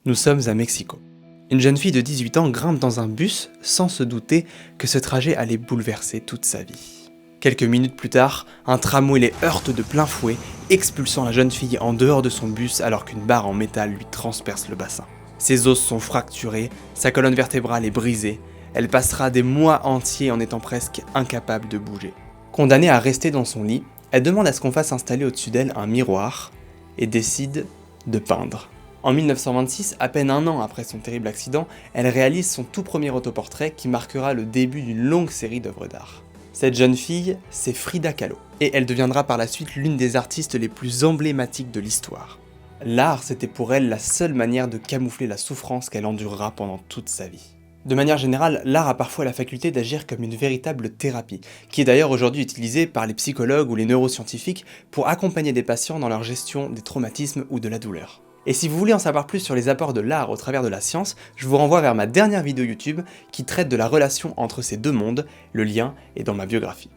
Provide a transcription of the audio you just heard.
Nous sommes à Mexico. Une jeune fille de 18 ans grimpe dans un bus sans se douter que ce trajet allait bouleverser toute sa vie. Quelques minutes plus tard, un tramway les heurte de plein fouet, expulsant la jeune fille en dehors de son bus alors qu'une barre en métal lui transperce le bassin. Ses os sont fracturés, sa colonne vertébrale est brisée, elle passera des mois entiers en étant presque incapable de bouger. Condamnée à rester dans son lit, elle demande à ce qu'on fasse installer au-dessus d'elle un miroir et décide de peindre. En 1926, à peine un an après son terrible accident, elle réalise son tout premier autoportrait qui marquera le début d'une longue série d'œuvres d'art. Cette jeune fille, c'est Frida Kahlo, et elle deviendra par la suite l'une des artistes les plus emblématiques de l'histoire. L'art, c'était pour elle la seule manière de camoufler la souffrance qu'elle endurera pendant toute sa vie. De manière générale, l'art a parfois la faculté d'agir comme une véritable thérapie, qui est d'ailleurs aujourd'hui utilisée par les psychologues ou les neuroscientifiques pour accompagner des patients dans leur gestion des traumatismes ou de la douleur. Et si vous voulez en savoir plus sur les apports de l'art au travers de la science, je vous renvoie vers ma dernière vidéo YouTube qui traite de la relation entre ces deux mondes, le lien est dans ma biographie.